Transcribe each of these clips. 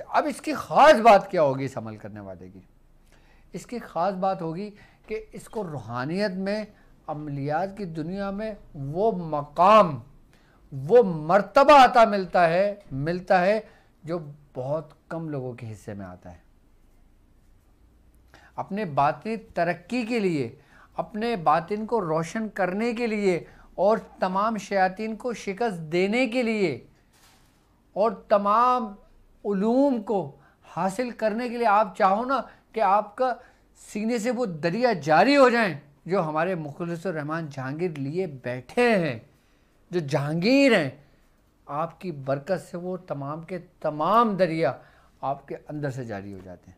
अच्छा, अब इसकी ख़ास बात क्या होगी इस अमल करने वाले की? इसकी ख़ास बात होगी कि इसको रूहानियत में, अमलियात की दुनिया में वो मकाम, वो मर्तबा अता मिलता है जो बहुत कम लोगों के हिस्से में आता है। अपने बातिनी तरक्की के लिए, अपने बातिन को रोशन करने के लिए और तमाम शयातीन को शिकस्त देने के लिए और तमाम उलूम को हासिल करने के लिए आप चाहो ना कि आपका सीने से वो दरिया जारी हो जाएं जो हमारे मुखलिसुर रहमान जहांगीर लिए बैठे हैं, जो जहांगीर हैं, आपकी बरकत से वो तमाम के तमाम दरिया आपके अंदर से जारी हो जाते हैं।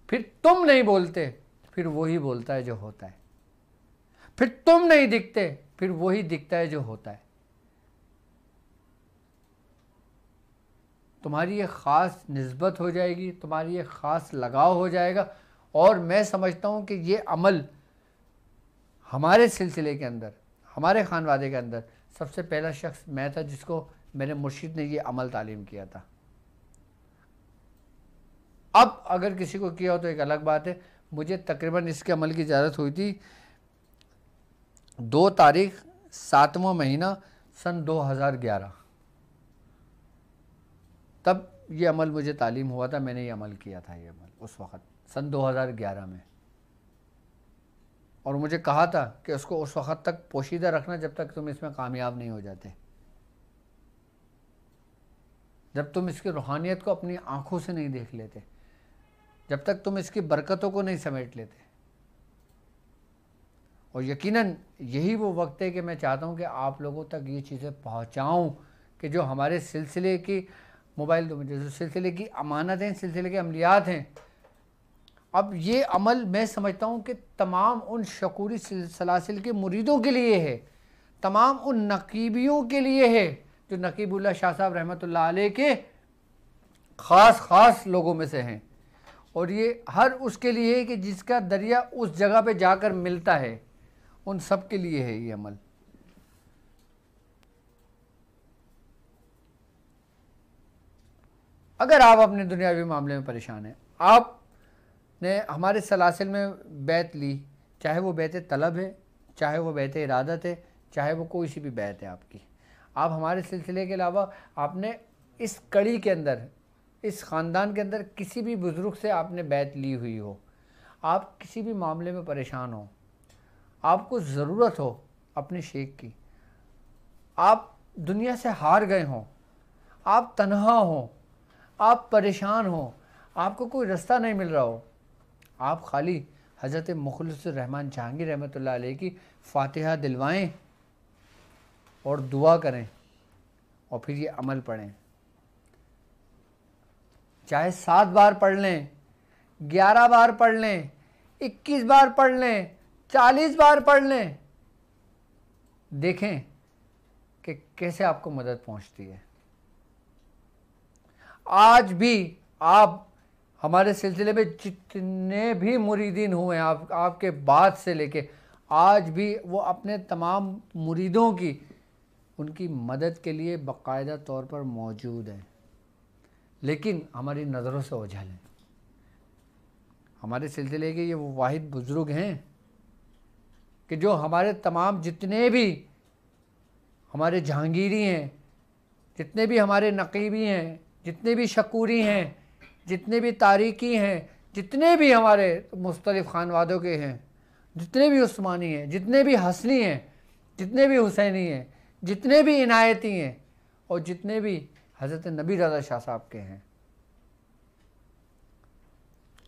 फिर तुम नहीं बोलते, फिर वही बोलता है जो होता है। फिर तुम नहीं दिखते, फिर वही दिखता है जो होता है। तुम्हारी एक ख़ास निस्बत हो जाएगी, तुम्हारी एक ख़ास लगाव हो जाएगा। और मैं समझता हूँ कि ये अमल हमारे सिलसिले के अंदर, हमारे खानवादे के अंदर सबसे पहला शख्स मैं था जिसको मेरे मुर्शिद ने ये अमल तालीम किया था। अब अगर किसी को किया हो तो एक अलग बात है। मुझे तकरीबन इसके अमल की इजाज़त हुई थी 2 तारीख 7वां महीना सन 2011, तब ये अमल मुझे तालीम हुआ था। मैंने ये अमल किया था, ये अमल उस वक़्त सन 2011 में। और मुझे कहा था कि उसको उस वक़्त तक पोशीदा रखना जब तक तुम इसमें कामयाब नहीं हो जाते, जब तुम इसकी रूहानियत को अपनी आँखों से नहीं देख लेते, जब तक तुम इसकी बरकतों को नहीं समेट लेते। और यकीनन यही वो वक्त है कि मैं चाहता हूँ कि आप लोगों तक ये चीज़ें पहुँचाऊँ कि जो हमारे सिलसिले की मोबाइल जो सिलसिले की अमानत हैं, सिलसिले के अमलियात हैं, अब ये अमल मैं समझता हूँ कि तमाम उन शकूरी सलासिल के मुरीदों के लिए है, तमाम उन नकीबियों के लिए है जो नकीबुल्लाह शाह साहब रहमतुल्लाह अलैह के ख़ास लोगों में से हैं। और ये हर उसके लिए है कि जिसका दरिया उस जगह पे जाकर मिलता है, उन सब के लिए है ये अमल। अगर आप अपने दुनियावी मामले में परेशान हैं, आपने हमारे सलासिल में बैत ली, चाहे वो बैत तलब है, चाहे वो बैत इरादत है, चाहे वो कोई सी भी बैत है आपकी, आप हमारे सिलसिले के अलावा आपने इस कड़ी के अंदर, इस ख़ानदान के अंदर किसी भी बुज़ुर्ग से आपने बैत ली हुई हो, आप किसी भी मामले में परेशान हो, आपको ज़रूरत हो अपने शेख की, आप दुनिया से हार गए हों, आप तन्हा हो, आप परेशान हो, आपको कोई रास्ता नहीं मिल रहा हो, आप खाली हज़रत मुखलिसुर रहमान जहांगीर रहमतुल्लाह अलैह की फ़ातिहा दिलवाएं और दुआ करें और फिर ये अमल पढ़ें। चाहे 7 बार पढ़ लें, 11 बार पढ़ लें, 21 बार पढ़ लें, 40 बार पढ़ लें, देखें कि कैसे आपको मदद पहुंचती है। आज भी आप हमारे सिलसिले में जितने भी मुरीदीन हुए हैं, आपके बाद से लेके आज भी वो अपने तमाम मुरीदों की, उनकी मदद के लिए बाकायदा तौर पर मौजूद हैं, लेकिन हमारी नज़रों से ओझल हैं। हमारे सिलसिले के ये वो वाहिद बुज़ुर्ग हैं कि जो हमारे तमाम जितने भी हमारे जहांगीरी हैं, जितने भी हमारे नकीबी हैं, जितने भी शकूरी हैं, जितने भी तारीकी हैं, जितने भी हमारे मुख्तलिफ़ खानवादों के हैं, जितने भी उस्मानी हैं, जितने भी हसनी हैं, जितने भी हुसैनी हैं, जितने भी इनायती हैं और जितने भी हज़रत नबी रज़ा शाह साहब के हैं,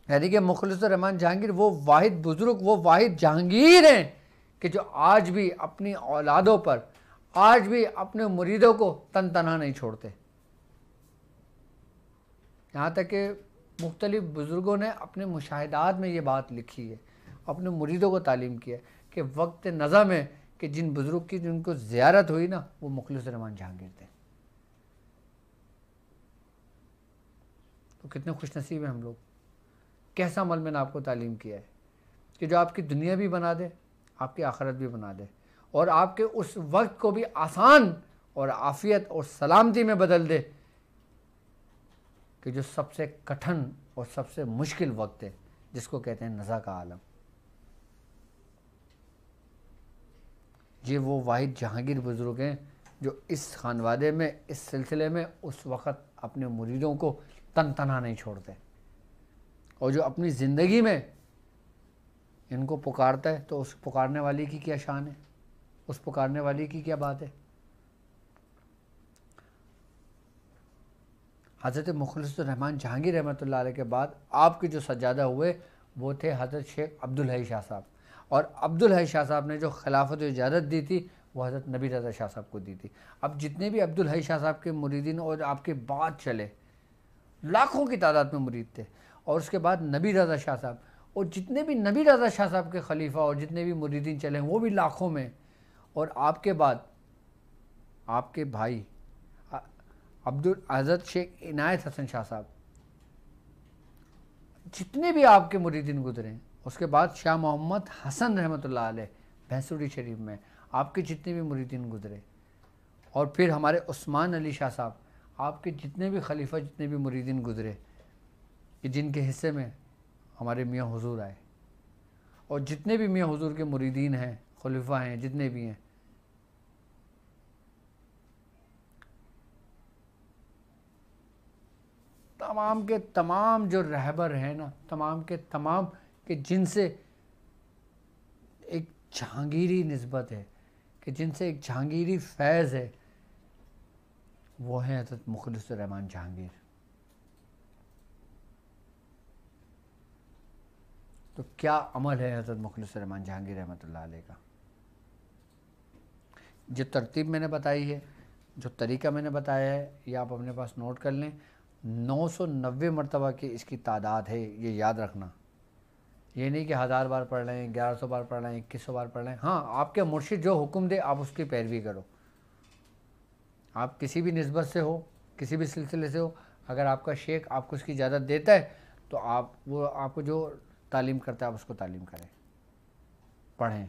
यानी कि मुखलिसुर रहमान जहांगीर वो वाहिद बुज़ुर्ग, वो वाहिद जहांगीर हैं कि जो आज भी अपनी औलादों पर, आज भी अपने मुरीदों को तन तना नहीं छोड़ते। यहाँ तक कि मुख्तलिफ़ बुज़ुर्गों ने अपने मुशाहिदात में ये बात लिखी है, अपने मुरीदों को तालीम किया कि वक्त नज़ा में कि जिन बुज़ुर्ग की जिनको ज़ियारत हुई ना, वो मुखलिसुर रहमान जहांगीर थे। तो कितने खुशनसीब हैं हम लोग। कैसा अमल मैंने आपको तालीम किया है कि जो आपकी दुनिया भी बना दे, आपकी आखिरत भी बना दे और आपके उस वक्त को भी आसान और आफ़ियत और सलामती में बदल दे कि जो सबसे कठिन और सबसे मुश्किल वक्त है, जिसको कहते हैं नज़ा का आलम, ये वो वाहिद जहांगीर बुज़ुर्ग हैं जो इस खानवादे में, इस सिलसिले में उस वक़्त अपने मुरीदों को तन तना नहीं छोड़ते, और जो अपनी ज़िंदगी में इनको पुकारता है तो उस पुकारने वाले की क्या शान है, उस पुकारने वाले की क्या बात है। हज़रत मुखलिसुर रहमान जहांगीर रहमतुल्लाह अलैह के बाद आपके जो सज्जादा हुए वो थे हज़रत शेख अब्दुल हई शाह साहब, और अब्दुल हई शाह साहब ने जो खिलाफत इजाज़त दी थी वो हज़रत नबी रज़ा शाह साहब को दी थी। अब जितने भी अब्दुल हई शाह साहब के मुरीदीन और आपके बाद चले, लाखों की तादाद में मुरीद थे, और उसके बाद नबी रज़ा शाह साहब, और जितने भी नबी रज़ा शाह साहब के खलीफा और जितने भी मुरीदीन चले वो भी लाखों में, और आपके बाद आपके भाई अब्दुल हज़रत शेख इनायत हसन शाह साहब, जितने भी आपके मुरीदीन गुजरे, उसके बाद शाह मोहम्मद हसन रहमतुल्लाह अलैह भैंसुरी शरीफ में आपके जितने भी मुरीदीन गुजरे, और फिर हमारे उस्मान अली शाह साहब, आपके जितने भी खलीफा, जितने भी मुरीदीन गुजरे कि जिनके हिस्से में हमारे मियाँ हुजूर आए, और जितने भी मियाँ हुजूर के मुरीदीन हैं, खलीफा हैं, जितने भी हैं, तमाम के तमाम जो रहबर हैं ना, तमाम के तमाम कि जिनसे एक जहांगीरी निस्बत है, कि जिनसे एक जहांगीरी फैज़ है, वो हैं हज़रत मुखलिसुर रहमान जहांगीर। तो क्या अमल है हज़रत मुखलिसुर रहमान जहांगीर रहमतुल्लाह अलैह का। जो तरतीब मैंने बताई है, जो तरीका मैंने बताया है, ये आप अपने पास नोट कर लें। 990 मरतबा की इसकी तादाद है, ये याद रखना। ये नहीं कि 1000 बार पढ़ लें, 1100 बार पढ़ लें, 2100 बार पढ़ लें। हाँ, आपके मुर्शिद जो हुक्म दे आप उसकी पैरवी करो। आप किसी भी निस्बत से हो, किसी भी सिलसिले से हो, अगर आपका शेख आपको उसकी इजाज़त देता है तो आप वो आपको जो तालीम करता है आप उसको तालीम करें, पढ़ें।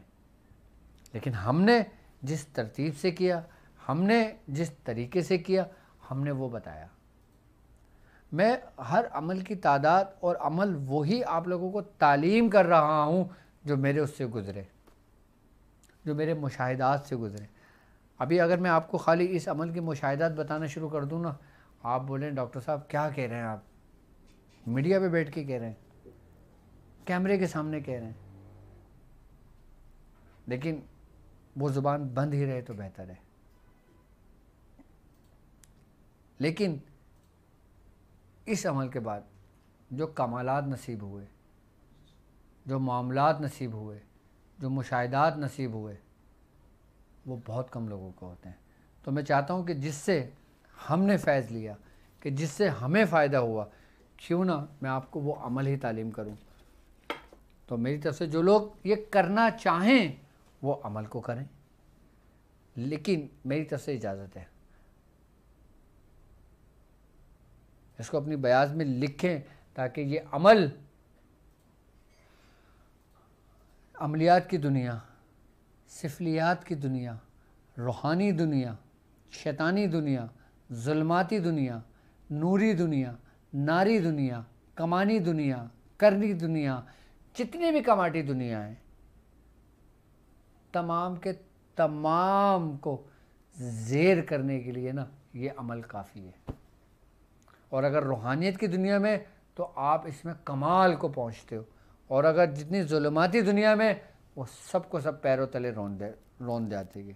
लेकिन हमने जिस तरतीब से किया, हमने जिस तरीके से किया, हमने वो बताया। मैं हर अमल की तादाद और अमल वही आप लोगों को तालीम कर रहा हूँ जो मेरे उससे गुज़रे, जो मेरे मुशाहिदात से गुज़रे। अभी अगर मैं आपको खाली इस अमल के मुशाहिदात बताना शुरू कर दूँ ना, आप बोलें डॉक्टर साहब क्या कह रहे हैं आप, मीडिया पे बैठ के कह रहे हैं, कैमरे के सामने कह रहे हैं, लेकिन वो ज़ुबान बंद ही रहे तो बेहतर है। लेकिन इस अमल के बाद जो कमालात नसीब हुए, जो मामलात नसीब हुए, जो मुशाहिदात नसीब हुए, वो बहुत कम लोगों को होते हैं। तो मैं चाहता हूँ कि जिससे हमने फैज़ लिया, कि जिससे हमें फ़ायदा हुआ, क्यों ना मैं आपको वो अमल ही तालीम करूँ। तो मेरी तरफ से जो लोग ये करना चाहें वो अमल को करें, लेकिन मेरी तरफ से इजाज़त है, इसको अपनी बयाज में लिखें ताकि ये अमल अमलियात की दुनिया, सिफलियात की दुनिया, रूहानी दुनिया, शैतानी दुनिया, जुल्माती दुनिया, नूरी दुनिया, नारी दुनिया, कमानी दुनिया, करनी दुनिया, जितनी भी कमाटी दुनिया है, तमाम के तमाम को ज़ेर करने के लिए ना ये अमल काफ़ी है। और अगर रूहानियत की दुनिया में तो आप इसमें कमाल को पहुँचते हो, और अगर जितनी जुल्माती दुनिया में, वो सब को सब पैरों तले रोन जाती है।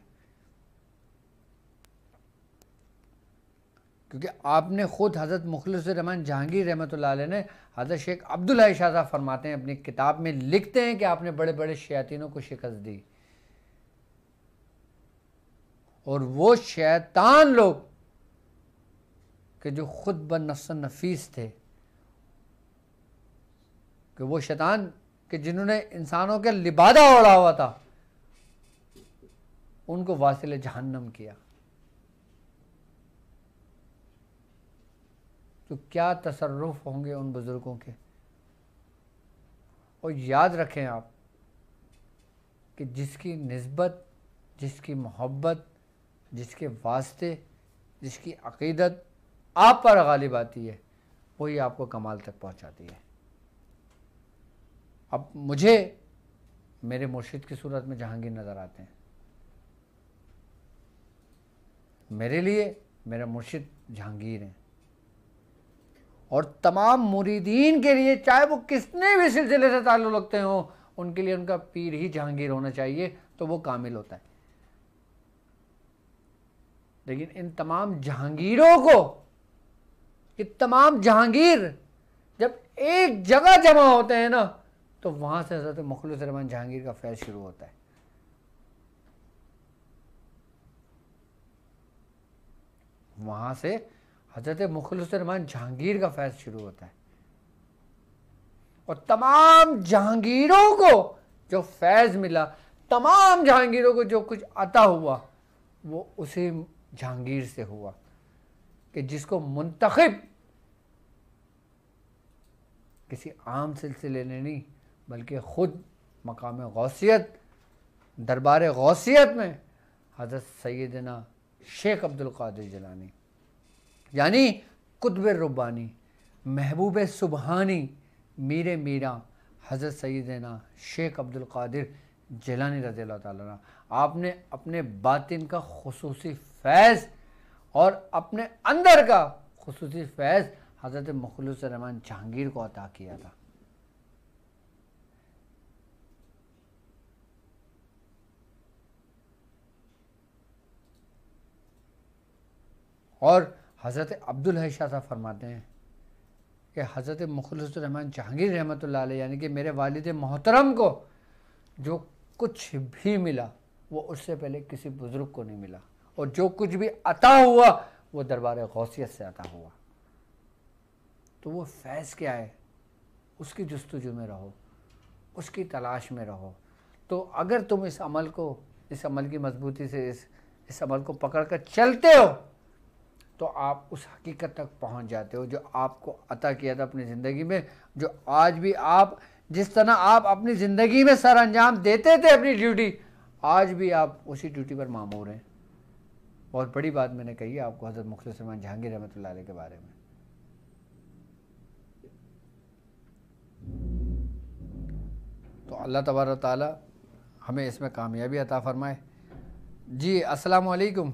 क्योंकि आपने ख़ुद हज़रत मुखलिसुर रहमान जहांगीर रहमतुल्लाह अलैह ने, हज़रत शेख अब्दुल हई शाह साहब फरमाते हैं, अपनी किताब में लिखते हैं कि आपने बड़े बड़े शयातीनों को शिकस्त दी, और वो शैतान लोग कि जो ख़ुद बन नफ्स नफीस थे, कि वो शैतान कि जिन्होंने इंसानों के लिबादा ओढ़ा हुआ था, उनको वासिल जहन्नम किया। तो क्या तसर्रुफ होंगे उन बुज़ुर्गों के। और याद रखें आप कि जिसकी निस्बत, जिसकी मोहब्बत, जिसके वास्ते, जिसकी अक़ीदत आप पर गालिब आती है, वही आपको कमाल तक पहुंचाती है। अब मुझे मेरे मुर्शिद की सूरत में जहांगीर नज़र आते हैं। मेरे लिए मेरा मुर्शिद जहांगीर है, और तमाम मुरीदीन के लिए, चाहे वो किसने भी सिलसिले से ताल्लुक़ रखते हो, उनके लिए उनका पीर ही जहांगीर होना चाहिए, तो वो कामिल होता है। लेकिन इन तमाम जहांगीरों को, ये तमाम जहांगीर जब एक जगह जमा होते हैं ना, तो वहां से हज़रत मुखलिस रहमान जहांगीर का फैज़ शुरू होता है। वहां से हज़रत मुखलिस रहमान जहांगीर का फैज़ शुरू होता है। और तमाम जहांगीरों को जो फैज़ मिला, तमाम जहांगीरों को जो कुछ अता हुआ, वो उसी जहांगीर से हुआ कि जिसको मुंतखब किसी आम सिलसिले ने नहीं, बल्कि ख़ुद मकाम गौसियत, दरबार गौसियत में हज़रत सैयदना शेख अब्दुल कादिर जिलानी, यानी कुतुब रब्बानी, महबूब सुबहानी, मीरे मीरा हज़रत सैयदना शेख अब्दुल कादिर जिलानी रज़ियल्लाहु ताला अन्हु, आपने अपने बातिन का खुसूसी फैज़ और अपने अंदर का खुसूसी फैज़ हज़रत मुखलिस रहमान जहांगीर को अता किया था। और हज़रत अब्दुल हई शाह साहब फरमाते हैं कि हज़रत मुखलिस रहमान जहांगीर रहमतुल्लाह अलैह, यानी कि मेरे वालिद मोहतरम को जो कुछ भी मिला वो उससे पहले किसी बुज़ुर्ग को नहीं मिला, और जो कुछ भी अता हुआ वो दरबार गौसियत से अता हुआ। तो वो फैज़ क्या है, उसकी जुस्तजू में रहो, उसकी तलाश में रहो। तो अगर तुम इस अमल की मजबूती से इस अमल को पकड़ कर चलते हो, तो आप उस हकीकत तक पहुंच जाते हो जो आपको अता किया था अपनी ज़िंदगी में। जो आज भी आप, जिस तरह आप अपनी ज़िंदगी में सर अंजाम देते थे अपनी ड्यूटी, आज भी आप उसी ड्यूटी पर मामूर हैं। बहुत बड़ी बात मैंने कही है आपको हज़रत मुखलिस रहमान जहांगीर रहमतुल्लाह अलैह के बारे में। तो अल्लाह तबारक व तआला हमें इसमें कामयाबी अता फरमाए। जी अस्सलामु अलैकुम।